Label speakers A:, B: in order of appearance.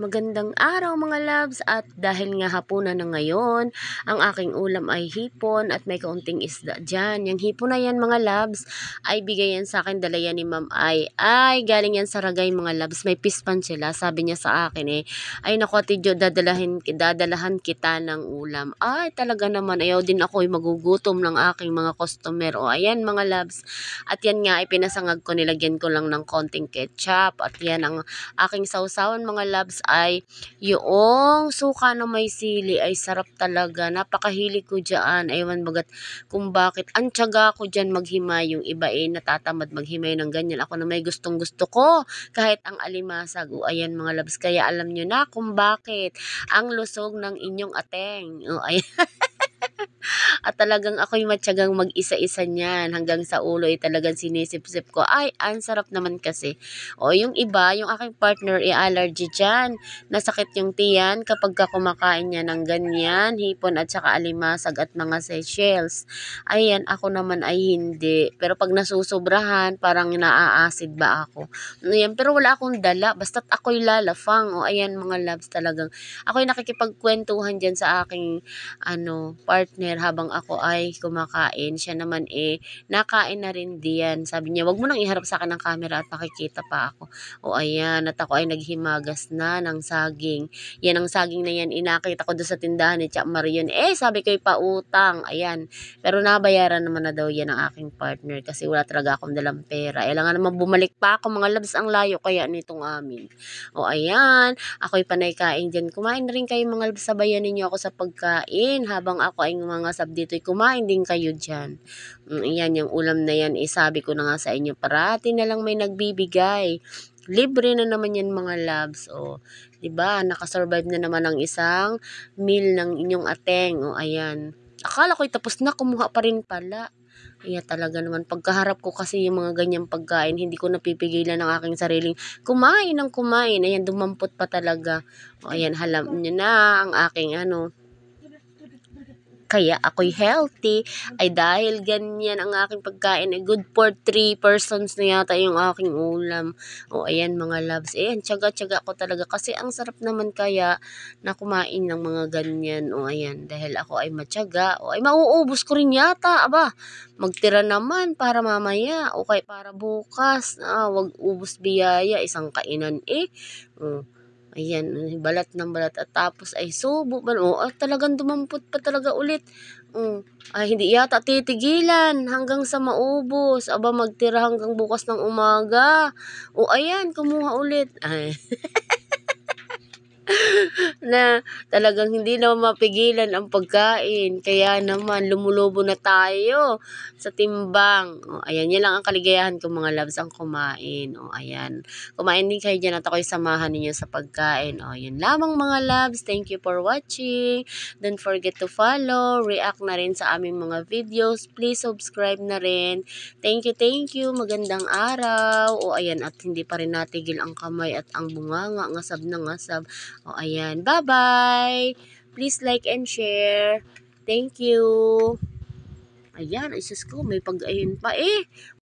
A: Magandang araw mga loves, at dahil nga hapunan na ngayon, ang aking ulam ay hipon at may kaunting isda dyan. Yung hipon na yan mga loves ay bigay yan sa akin, dala yan ni Ma'am ay galing yan sa Ragay mga loves. May pispan sila, sabi niya sa akin ay naku Ate Jo, dadalahan kita ng ulam. Ay talaga naman, ayaw din ako magugutom ng aking mga customer. O ayan mga loves, at yan nga ay pinasangag ko, nilagyan ko lang ng konting ketchup. At yan ang aking sausawan mga loves ay yung suka na may sili, ay sarap talaga. Napakahilig ko dyan. Ewan bagat kung bakit. Ang tiyaga ko dyan maghimay. Yung iba natatamad maghimay ng ganyan. Ako na may gustong gusto ko. Kahit ang alimasag. O ayan mga loves. Kaya alam nyo na kung bakit. Ang lusog ng inyong ateng. O ayan. At talagang ako'y matyagang mag-isa-isa niyan. Hanggang sa ulo ay talagang sinisip-sip ko. Ay, ang sarap naman kasi. O yung iba, yung aking partner, allergy dyan. Nasakit yung tiyan kapag kumakain niya ng ganyan, hipon at saka alimasag at mga seychelles. Ayan, ako naman ay hindi. Pero pag nasusobrahan, parang naaasid ba ako. Ayan, pero wala akong dala. Basta't ako'y lalafang. O ayan mga loves, talagang ako'y nakikipagkwentuhan dyan sa aking partner habang ako ay kumakain. Siya naman nakain na rin diyan. Sabi niya, wag mo nang iharap sa akin ng camera at makikita pa ako. O ayan, at ako ay naghimagas na ng saging. Yan ang saging na yan, inakita ko doon sa tindahan ni Tia Marion. Sabi ko pautang. Ayan. Pero nabayaran naman na daw yan ng aking partner kasi wala talaga akong dalang pera. Kailangan naman bumalik pa ako mga loves, ang layo kaya nitong amin. O ayan, ako'y panay kain dyan. Kumain na rin kayo mga loves, sabayan ninyo ako sa pagkain habang ako ay mga sab dito, kumain din kayo dyan. Yan, yung ulam na yan, sabi ko na nga sa inyo, parati na lang may nagbibigay. Libre na naman yan mga loves. O, diba, nakasurvive na naman ang isang meal ng inyong ateng. O, ayan. Akala ko'y tapos na, kumuha pa rin pala. Kaya talaga naman, pagkaharap ko kasi yung mga ganyang pagkain, hindi ko napipigilan ng aking sariling kumain ng kumain. Ayan, dumampot pa talaga. O, ayan, halam nyo na ang aking kaya ako'y healthy ay dahil ganyan ang aking pagkain. Good for 3 persons na yata yung aking ulam. O ayan mga loves, tiyaga-tiyaga ko talaga kasi ang sarap naman kaya na kumain ng mga ganyan. O ayan, dahil ako ay matyaga, o ay mauubos ko rin yata. Aba, magtira naman para mamaya o kay para bukas. Wag ubos biyaya, isang kainan ayan, balat ng balat at tapos ay subo ba? Talagang dumampot pa talaga ulit. Ay hindi yata titigilan hanggang sa maubos. Aba, magtira hanggang bukas ng umaga. Ayan, kumuha ulit. Ay. Na talagang hindi na mapigilan ang pagkain. Kaya naman, lumulubo na tayo sa timbang. Ayan, yan lang ang kaligayahan ko mga loves, ang kumain. Ayan. Kumain din kayo dyan at ako'y samahan ninyo sa pagkain. Yun lamang mga loves. Thank you for watching. Don't forget to follow, react na rin sa aming mga videos. Please subscribe na rin. Thank you. Magandang araw. Ayan, at hindi pa rin natigil ang kamay at ang bunganga. Ngasab na ngasab. Ayan. Bye-bye. Please like and share. Thank you. Ayan. Isus ko. May pag-ayin pa